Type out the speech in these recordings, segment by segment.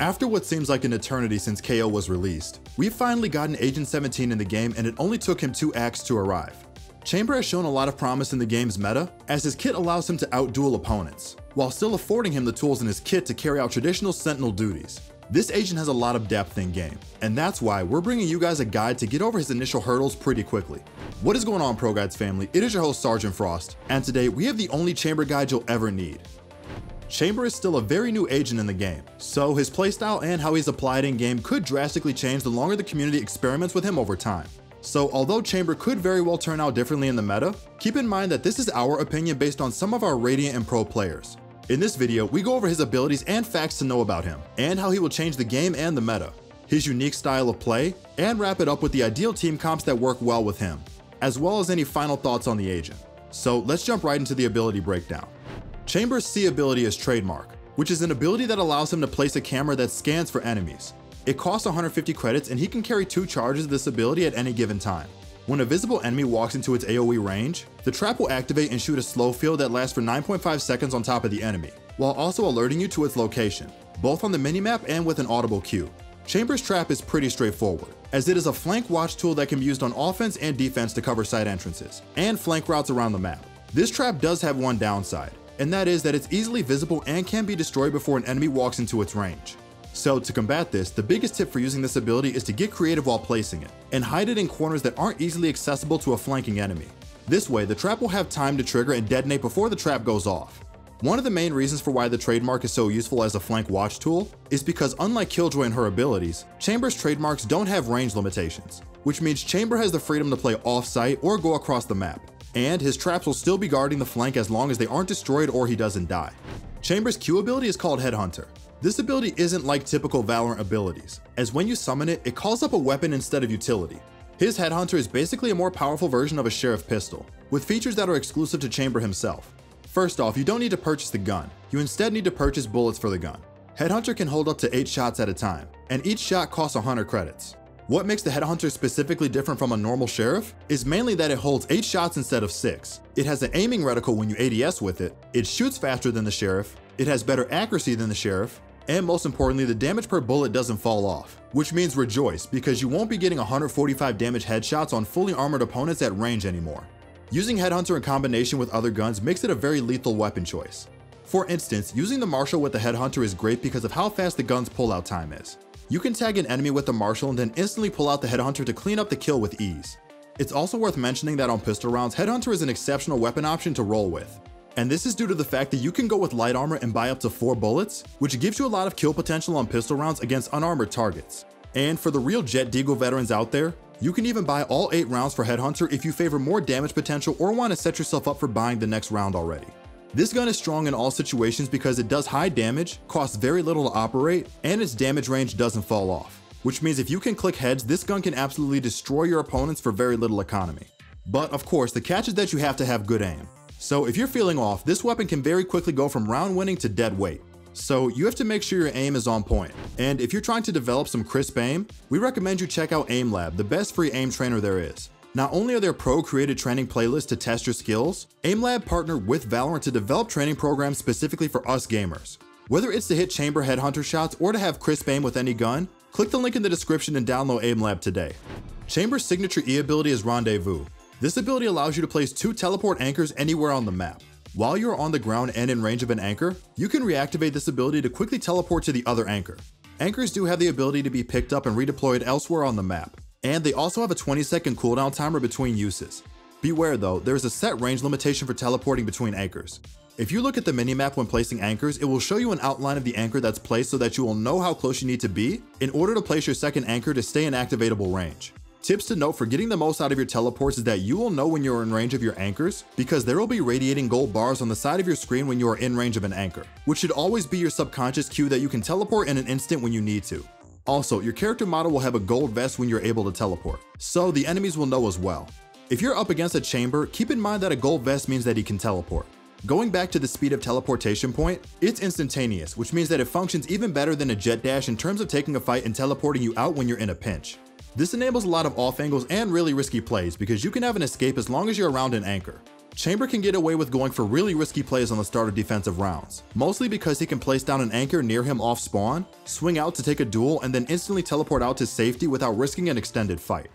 After what seems like an eternity since KO was released, we've finally gotten Agent 17 in the game, and it only took him 2 acts to arrive. Chamber has shown a lot of promise in the game's meta, as his kit allows him to outduel opponents, while still affording him the tools in his kit to carry out traditional Sentinel duties. This agent has a lot of depth in game, and that's why we're bringing you guys a guide to get over his initial hurdles pretty quickly. What is going on, Pro Guides family? It is your host Sergeant Frost, and today we have the only Chamber guide you'll ever need. Chamber is still a very new agent in the game, so his playstyle and how he's applied in game could drastically change the longer the community experiments with him over time. So although Chamber could very well turn out differently in the meta, keep in mind that this is our opinion based on some of our Radiant and Pro players. In this video, we go over his abilities and facts to know about him, and how he will change the game and the meta, his unique style of play, and wrap it up with the ideal team comps that work well with him, as well as any final thoughts on the agent. So let's jump right into the ability breakdown. Chamber's C ability is Trademark, which is an ability that allows him to place a camera that scans for enemies. It costs 150 credits, and he can carry 2 charges of this ability at any given time. When a visible enemy walks into its AoE range, the trap will activate and shoot a slow field that lasts for 9.5 seconds on top of the enemy, while also alerting you to its location, both on the minimap and with an audible cue. Chamber's trap is pretty straightforward, as it is a flank watch tool that can be used on offense and defense to cover side entrances, and flank routes around the map. This trap does have one downside, and that is that it's easily visible and can be destroyed before an enemy walks into its range. So to combat this, the biggest tip for using this ability is to get creative while placing it, and hide it in corners that aren't easily accessible to a flanking enemy. This way, the trap will have time to trigger and detonate before the trap goes off. One of the main reasons for why the trademark is so useful as a flank watch tool is because, unlike Killjoy and her abilities, Chamber's trademarks don't have range limitations, which means Chamber has the freedom to play off-site or go across the map, and his traps will still be guarding the flank as long as they aren't destroyed or he doesn't die. Chamber's Q ability is called Headhunter. This ability isn't like typical Valorant abilities, as when you summon it, it calls up a weapon instead of utility. His Headhunter is basically a more powerful version of a Sheriff pistol, with features that are exclusive to Chamber himself. First off, you don't need to purchase the gun, you instead need to purchase bullets for the gun. Headhunter can hold up to 8 shots at a time, and each shot costs 100 credits. What makes the Headhunter specifically different from a normal Sheriff is mainly that it holds 8 shots instead of 6. It has an aiming reticle when you ADS with it, it shoots faster than the Sheriff, it has better accuracy than the Sheriff, and most importantly, the damage per bullet doesn't fall off, which means rejoice, because you won't be getting 145 damage headshots on fully armored opponents at range anymore. Using Headhunter in combination with other guns makes it a very lethal weapon choice. For instance, using the Marshal with the Headhunter is great because of how fast the gun's pullout time is. You can tag an enemy with the Marshal and then instantly pull out the Headhunter to clean up the kill with ease. It's also worth mentioning that on pistol rounds, Headhunter is an exceptional weapon option to roll with. And this is due to the fact that you can go with light armor and buy up to 4 bullets, which gives you a lot of kill potential on pistol rounds against unarmored targets. And for the real Jet Deagle veterans out there, you can even buy all 8 rounds for Headhunter if you favor more damage potential or want to set yourself up for buying the next round already. This gun is strong in all situations because it does high damage, costs very little to operate, and its damage range doesn't fall off. Which means if you can click heads, this gun can absolutely destroy your opponents for very little economy. But of course, the catch is that you have to have good aim. So if you're feeling off, this weapon can very quickly go from round winning to dead weight. So you have to make sure your aim is on point. And if you're trying to develop some crisp aim, we recommend you check out AimLab, the best free aim trainer there is. Not only are there pro-created training playlists to test your skills, AimLab partnered with Valorant to develop training programs specifically for us gamers. Whether it's to hit Chamber Headhunter shots or to have crisp aim with any gun, click the link in the description and download AimLab today. Chamber's signature E ability is Rendezvous. This ability allows you to place 2 teleport anchors anywhere on the map. While you're on the ground and in range of an anchor, you can reactivate this ability to quickly teleport to the other anchor. Anchors do have the ability to be picked up and redeployed elsewhere on the map, and they also have a 20-second cooldown timer between uses. Beware though, there is a set range limitation for teleporting between anchors. If you look at the minimap when placing anchors, it will show you an outline of the anchor that's placed so that you will know how close you need to be in order to place your second anchor to stay in activatable range. Tips to note for getting the most out of your teleports is that you will know when you're in range of your anchors because there will be radiating gold bars on the side of your screen when you are in range of an anchor, which should always be your subconscious cue that you can teleport in an instant when you need to. Also, your character model will have a gold vest when you're able to teleport, so the enemies will know as well. If you're up against a Chamber, keep in mind that a gold vest means that he can teleport. Going back to the speed of teleportation point, it's instantaneous, which means that it functions even better than a jet dash in terms of taking a fight and teleporting you out when you're in a pinch. This enables a lot of off angles and really risky plays because you can have an escape as long as you're around an anchor. Chamber can get away with going for really risky plays on the start of defensive rounds, mostly because he can place down an anchor near him off spawn, swing out to take a duel, and then instantly teleport out to safety without risking an extended fight.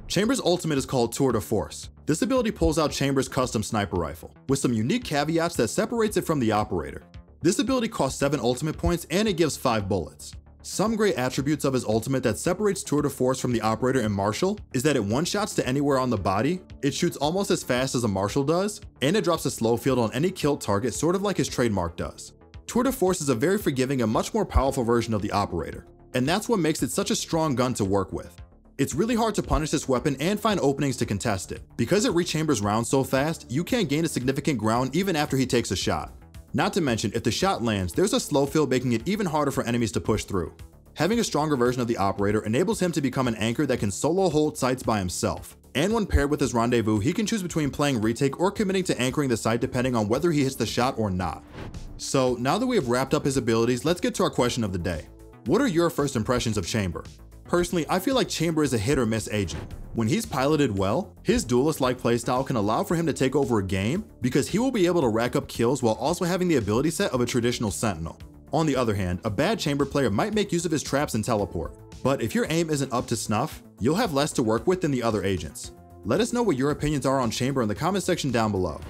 Chamber's ultimate is called Tour de Force. This ability pulls out Chamber's custom sniper rifle, with some unique caveats that separates it from the operator. This ability costs 7 ultimate points and it gives 5 bullets. Some great attributes of his ultimate that separates Tour de Force from the operator and Marshall is that it one-shots to anywhere on the body, it shoots almost as fast as a Marshall does, and it drops a slow field on any killed target, sort of like his trademark does. Tour de Force is a very forgiving and much more powerful version of the operator, and that's what makes it such a strong gun to work with. It's really hard to punish this weapon and find openings to contest it. Because it rechambers rounds so fast, you can't gain a significant ground even after he takes a shot. Not to mention, if the shot lands, there's a slow field making it even harder for enemies to push through. Having a stronger version of the operator enables him to become an anchor that can solo hold sites by himself. And when paired with his rendezvous, he can choose between playing retake or committing to anchoring the site depending on whether he hits the shot or not. So now that we have wrapped up his abilities, let's get to our question of the day. What are your first impressions of Chamber? Personally, I feel like Chamber is a hit or miss agent. When he's piloted well, his duelist-like playstyle can allow for him to take over a game because he will be able to rack up kills while also having the ability set of a traditional sentinel. On the other hand, a bad Chamber player might make use of his traps and teleport, but if your aim isn't up to snuff, you'll have less to work with than the other agents. Let us know what your opinions are on Chamber in the comment section down below.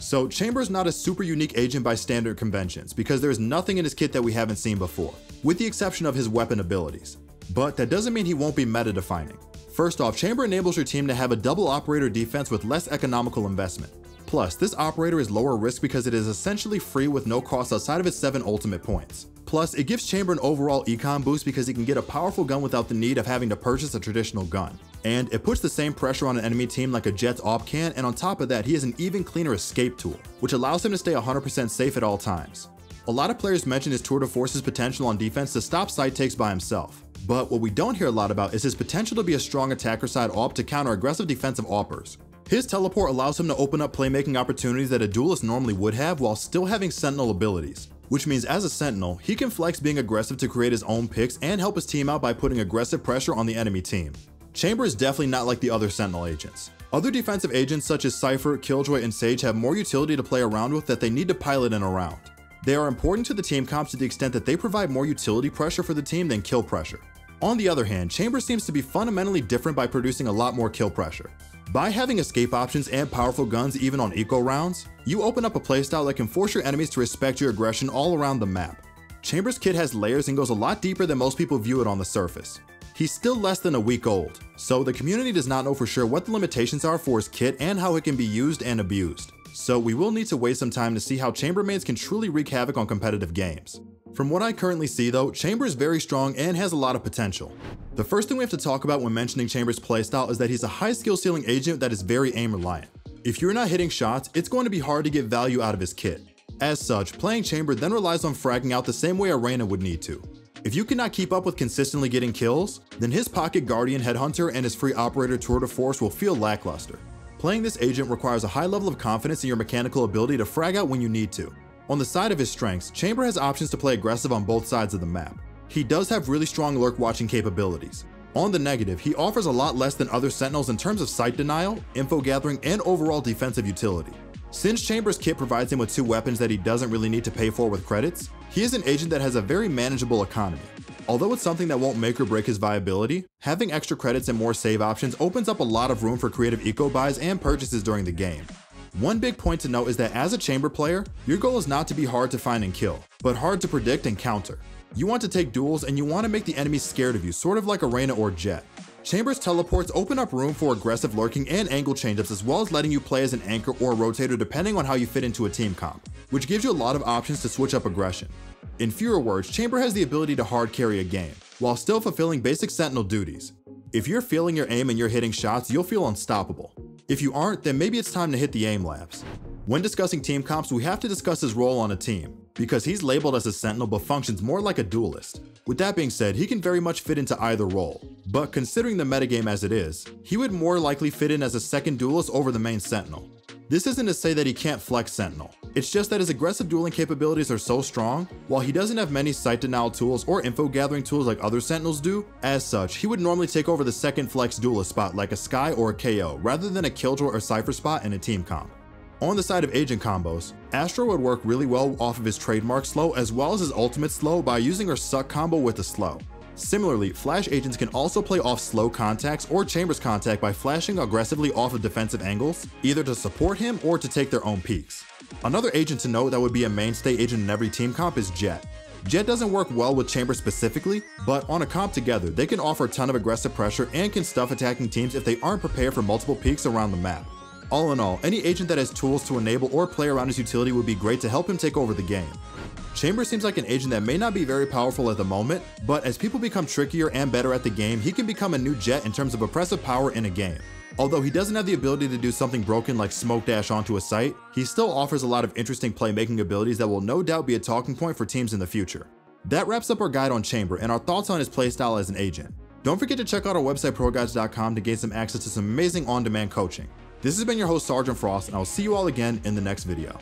So Chamber is not a super unique agent by standard conventions because there's nothing in his kit that we haven't seen before, with the exception of his weapon abilities. But that doesn't mean he won't be meta defining. First off, Chamber enables your team to have a double operator defense with less economical investment. Plus, this operator is lower risk because it is essentially free with no cost outside of its 7 ultimate points. Plus, it gives Chamber an overall econ boost because he can get a powerful gun without the need of having to purchase a traditional gun. And it puts the same pressure on an enemy team like a Jett's op can, and on top of that, he has an even cleaner escape tool, which allows him to stay 100% safe at all times. A lot of players mention his Tour de Force's potential on defense to stop side takes by himself. But what we don't hear a lot about is his potential to be a strong attacker side AWP to counter aggressive defensive AWPers. His teleport allows him to open up playmaking opportunities that a duelist normally would have while still having sentinel abilities, which means as a sentinel, he can flex being aggressive to create his own picks and help his team out by putting aggressive pressure on the enemy team. Chamber is definitely not like the other sentinel agents. Other defensive agents such as Cypher, Killjoy, and Sage have more utility to play around with that they need to pilot in a round. They are important to the team comps to the extent that they provide more utility pressure for the team than kill pressure. On the other hand, Chamber seems to be fundamentally different by producing a lot more kill pressure. By having escape options and powerful guns even on eco rounds, you open up a playstyle that can force your enemies to respect your aggression all around the map. Chamber's kit has layers and goes a lot deeper than most people view it on the surface. He's still less than a week old, so the community does not know for sure what the limitations are for his kit and how it can be used and abused. So we will need to wait some time to see how Chambermaids can truly wreak havoc on competitive games. From what I currently see though, Chamber is very strong and has a lot of potential. The first thing we have to talk about when mentioning Chamber's playstyle is that he's a high skill ceiling agent that is very aim reliant. If you're not hitting shots, it's going to be hard to get value out of his kit. As such, playing Chamber then relies on fragging out the same way a Reyna would need to. If you cannot keep up with consistently getting kills, then his Pocket Guardian Headhunter and his free operator Tour de Force will feel lackluster. Playing this agent requires a high level of confidence in your mechanical ability to frag out when you need to. On the side of his strengths, Chamber has options to play aggressive on both sides of the map. He does have really strong lurk watching capabilities. On the negative, he offers a lot less than other sentinels in terms of sight denial, info gathering, and overall defensive utility. Since Chamber's kit provides him with 2 weapons that he doesn't really need to pay for with credits, he is an agent that has a very manageable economy. Although it's something that won't make or break his viability, having extra credits and more save options opens up a lot of room for creative eco buys and purchases during the game. One big point to note is that as a Chamber player, your goal is not to be hard to find and kill, but hard to predict and counter. You want to take duels and you want to make the enemy scared of you, sort of like a Reyna or Jett. Chamber's teleports open up room for aggressive lurking and angle change-ups, as well as letting you play as an anchor or a rotator depending on how you fit into a team comp, which gives you a lot of options to switch up aggression. In fewer words, Chamber has the ability to hard carry a game, while still fulfilling basic sentinel duties. If you're feeling your aim and you're hitting shots, you'll feel unstoppable. If you aren't, then maybe it's time to hit the aim labs. When discussing team comps, we have to discuss his role on a team, because he's labeled as a sentinel but functions more like a duelist. With that being said, he can very much fit into either role, but considering the metagame as it is, he would more likely fit in as a second duelist over the main sentinel. This isn't to say that he can't flex sentinel, it's just that his aggressive dueling capabilities are so strong, while he doesn't have many sight denial tools or info gathering tools like other sentinels do. As such, he would normally take over the second flex duelist spot like a Skye or a KO, rather than a Killjoy or Cypher spot in a team comp. On the side of agent combos, Astra would work really well off of his trademark slow as well as his ultimate slow by using her suck combo with the slow. Similarly, Flash agents can also play off slow contacts or Chambers contact by flashing aggressively off of defensive angles, either to support him or to take their own peeks. Another agent to note that would be a mainstay agent in every team comp is Jet. Jet doesn't work well with Chambers specifically, but on a comp together, they can offer a ton of aggressive pressure and can stuff attacking teams if they aren't prepared for multiple peeks around the map. All in all, any agent that has tools to enable or play around his utility would be great to help him take over the game. Chambers seems like an agent that may not be very powerful at the moment, but as people become trickier and better at the game, he can become a new Jet in terms of oppressive power in a game. Although he doesn't have the ability to do something broken like smoke dash onto a site, he still offers a lot of interesting playmaking abilities that will no doubt be a talking point for teams in the future. That wraps up our guide on Chamber and our thoughts on his playstyle as an agent. Don't forget to check out our website ProGuides.com to gain some access to some amazing on-demand coaching. This has been your host Sergeant Frost, and I'll see you all again in the next video.